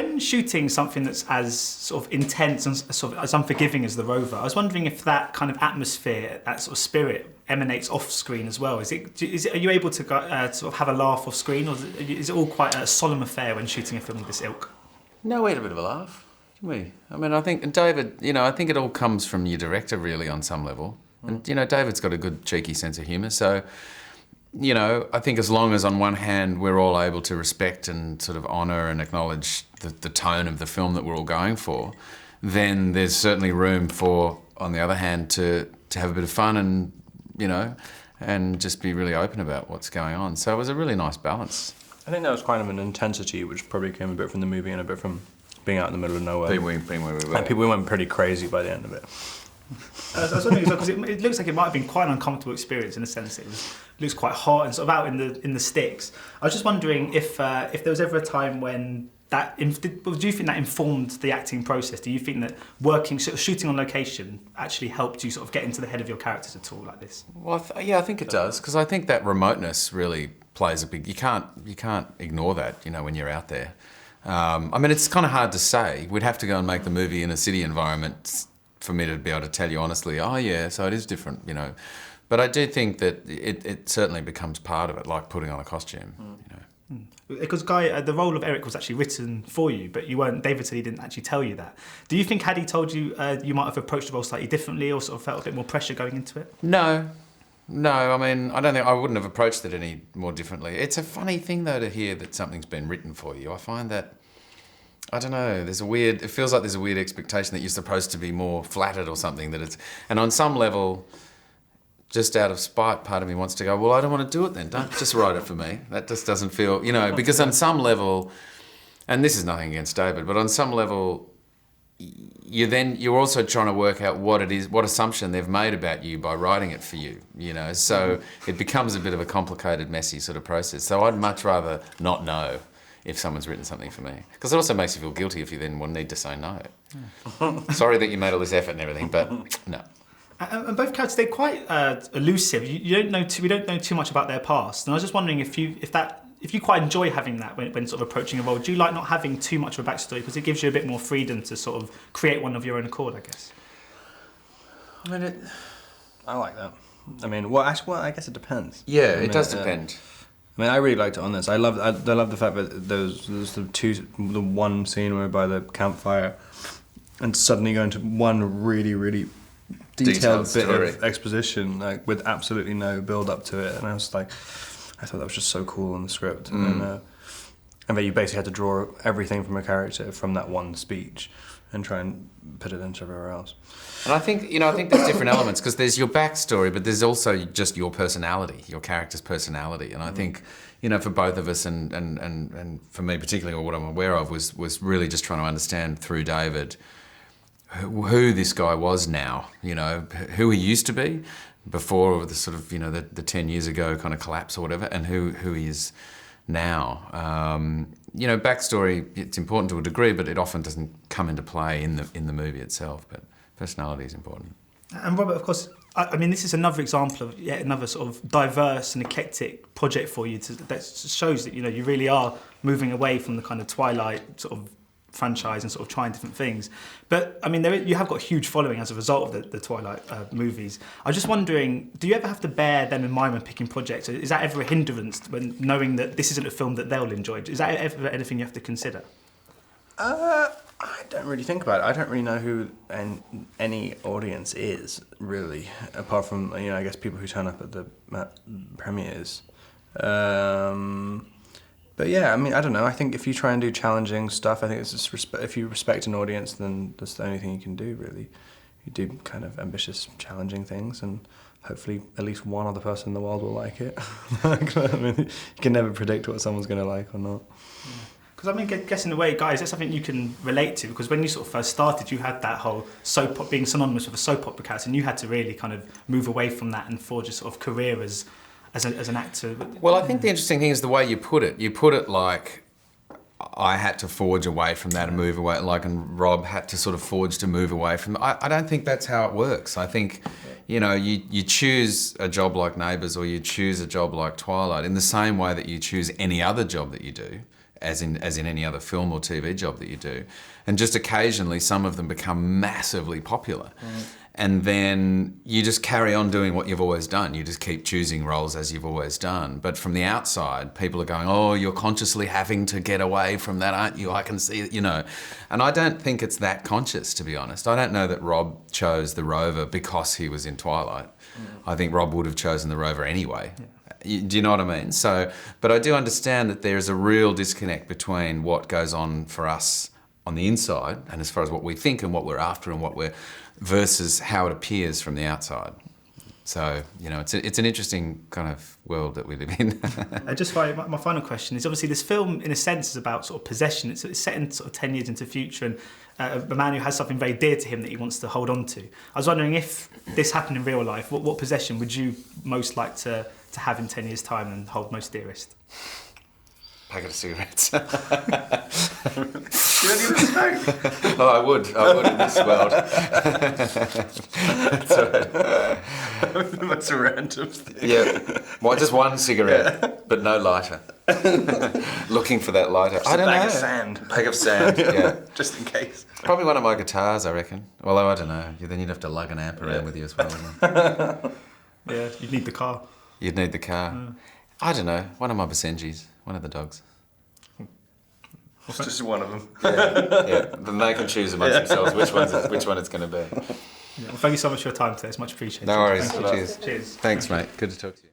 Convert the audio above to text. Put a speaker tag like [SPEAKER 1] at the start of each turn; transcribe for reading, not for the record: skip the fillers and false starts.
[SPEAKER 1] when shooting something that's as sort of intense and sort of as unforgiving as the Rover, I was wondering if that kind of atmosphere, that sort of spirit, emanates off screen as well. Are you able to sort of have a laugh off screen, or is it all quite a solemn affair when shooting a film of this ilk?
[SPEAKER 2] No, we had a bit of a laugh, didn't we? I mean, I think, and David, I think it all comes from your director, really, on some level. And, David's got a good, cheeky sense of humour, so, I think as long as on one hand we're all able to respect and sort of honour and acknowledge the tone of the film that we're all going for, then there's certainly room for, on the other hand, to have a bit of fun and, and just be really open about what's going on. So it was a really nice balance.
[SPEAKER 3] I think that was kind of an intensity which probably came a bit from the movie and a bit from being out in the middle of nowhere.
[SPEAKER 2] Being where we were.
[SPEAKER 3] And people went pretty crazy by the end of it.
[SPEAKER 1] I was wondering, because it looks like it might have been quite an uncomfortable experience in a sense. It looks quite hot and sort of out in the sticks. I was just wondering if there was ever a time when do you think that informed the acting process? Do you think that shooting on location actually helped you sort of get into the head of your characters at all like this?
[SPEAKER 2] Well, I think it does, because I think that remoteness really plays a big. You can't ignore that, when you're out there. I mean, it's kind of hard to say. We'd have to go and make the movie in a city environment for me to be able to tell you honestly, oh yeah, so it is different, But I do think that it certainly becomes part of it, like putting on a costume,
[SPEAKER 1] Because Guy, the role of Eric was actually written for you, but you weren't. David said he didn't actually tell you that. Do you think had he told you, you might have approached the role slightly differently, or sort of felt a bit more pressure going into it?
[SPEAKER 2] No. I mean, I wouldn't have approached it any more differently. It's a funny thing though to hear that something's been written for you. I find that, I don't know, it feels like there's a weird expectation that you're supposed to be more flattered or something, and on some level, just out of spite, part of me wants to go, well, I don't want to do it then. Don't just write it for me. That just doesn't feel, because on some level, and this is nothing against David, but on some level, you're also trying to work out what assumption they've made about you by writing it for you, So it becomes a bit of a complicated, messy sort of process. So I'd much rather not know if someone's written something for me. Because it also makes you feel guilty if you then will need to say no. Sorry that you made all this effort and everything, but no.
[SPEAKER 1] And both characters, they're quite elusive. We don't know too much about their past. And I was just wondering if you quite enjoy having that when sort of approaching a role. Do you like not having too much of a backstory, because it gives you a bit more freedom to sort of create one of your own accord, I guess?
[SPEAKER 3] I like that. I mean, I guess it depends.
[SPEAKER 2] Yeah, it does depend.
[SPEAKER 3] I mean, I really liked it on this. I love the fact that there's the one scene where by the campfire, and suddenly go into one really, really detailed bit of exposition, like with absolutely no build up to it, and I was like, I thought that was just so cool in the script, and that you basically had to draw everything from a character from that one speech and try and put it into everywhere else.
[SPEAKER 2] And I think there's different elements, because there's your backstory, but there's also just your personality, your character's personality. And I think, for both of us and for me particularly, or what I'm aware of, was really just trying to understand through David who this guy was now, who he used to be before the sort of, the 10 years ago kind of collapse or whatever, and who he is now. Backstory, it's important to a degree, but it often doesn't come into play in the movie itself, but personality is important.
[SPEAKER 1] And Robert, of course, I mean, this is another example of yet another sort of diverse and eclectic project for you that shows that, you really are moving away from the kind of Twilight sort of franchise and sort of trying different things. But I mean, you have got a huge following as a result of the Twilight movies. I was just wondering, do you ever have to bear them in mind when picking projects? Is that ever a hindrance when knowing that this isn't a film that they'll enjoy? Is that ever anything you have to consider?
[SPEAKER 3] I don't really think about it. I don't really know who any audience is, really, apart from, I guess people who turn up at the premieres. But yeah, I mean, I don't know. I think if you try and do challenging stuff, I think it's just if you respect an audience, then that's the only thing you can do, really. You do kind of ambitious, challenging things, and hopefully at least one other person in the world will like it. I mean, you can never predict what someone's going to like or not.
[SPEAKER 1] Because I mean, I guess in a way, guys, that's something you can relate to, because when you sort of first started, you had that whole being synonymous with a soap opera character, and you had to really kind of move away from that and forge a sort of career as an actor.
[SPEAKER 2] Well, I think the interesting thing is the way you put it. You put it like I had to forge away from that and move away, and Rob had to sort of forge to move away from. I don't think that's how it works. I think, you choose a job like Neighbours or you choose a job like Twilight in the same way that you choose any other job that you do. as in any other film or TV job that you do. And just occasionally some of them become massively popular. And then you just carry on doing what you've always done. You just keep choosing roles as you've always done. But from the outside, people are going, oh, you're consciously having to get away from that, aren't you? I can see it, you know. And I don't think it's that conscious, to be honest. I don't know that Rob chose the Rover because he was in Twilight. I think Rob would have chosen the Rover anyway. Do you know what I mean? So, but I do understand that there is a real disconnect between what goes on for us on the inside, and as far as what we think and what we're after and what we're, versus how it appears from the outside. So, you know, it's an interesting kind of world that we live in.
[SPEAKER 1] And just my final question is, obviously this film, in a sense, is about sort of possession. It's set in sort of 10 years into the future, and a man who has something very dear to him that he wants to hold on to. I was wondering, if this happened in real life, what possession would you most like to have in 10 years' time and hold most dearest?
[SPEAKER 2] Packet of cigarettes.
[SPEAKER 3] You don't even smoke.
[SPEAKER 2] Oh, I would in this world. That's right.
[SPEAKER 3] The most random thing.
[SPEAKER 2] Yeah, well, just one cigarette, but no lighter. Looking for that lighter.
[SPEAKER 3] Just
[SPEAKER 2] I don't
[SPEAKER 3] a bag
[SPEAKER 2] know.
[SPEAKER 3] of sand.
[SPEAKER 2] Bag of sand. Yeah,
[SPEAKER 3] Just in case.
[SPEAKER 2] probably one of my guitars, I reckon. Although I don't know. Then you'd have to lug an amp around with you as well.
[SPEAKER 1] Yeah, you'd need the car.
[SPEAKER 2] You'd need the car. I don't know. One of my Basenjis. One of the dogs.
[SPEAKER 3] It's just one of them.
[SPEAKER 2] Yeah. Then they can choose amongst themselves which one it's going to be.
[SPEAKER 1] Yeah, well, thank you so much for your time today. It's much appreciated.
[SPEAKER 2] No worries.
[SPEAKER 1] Thank you.
[SPEAKER 2] Cheers.
[SPEAKER 1] Cheers.
[SPEAKER 2] Thanks, mate. Good to talk to you.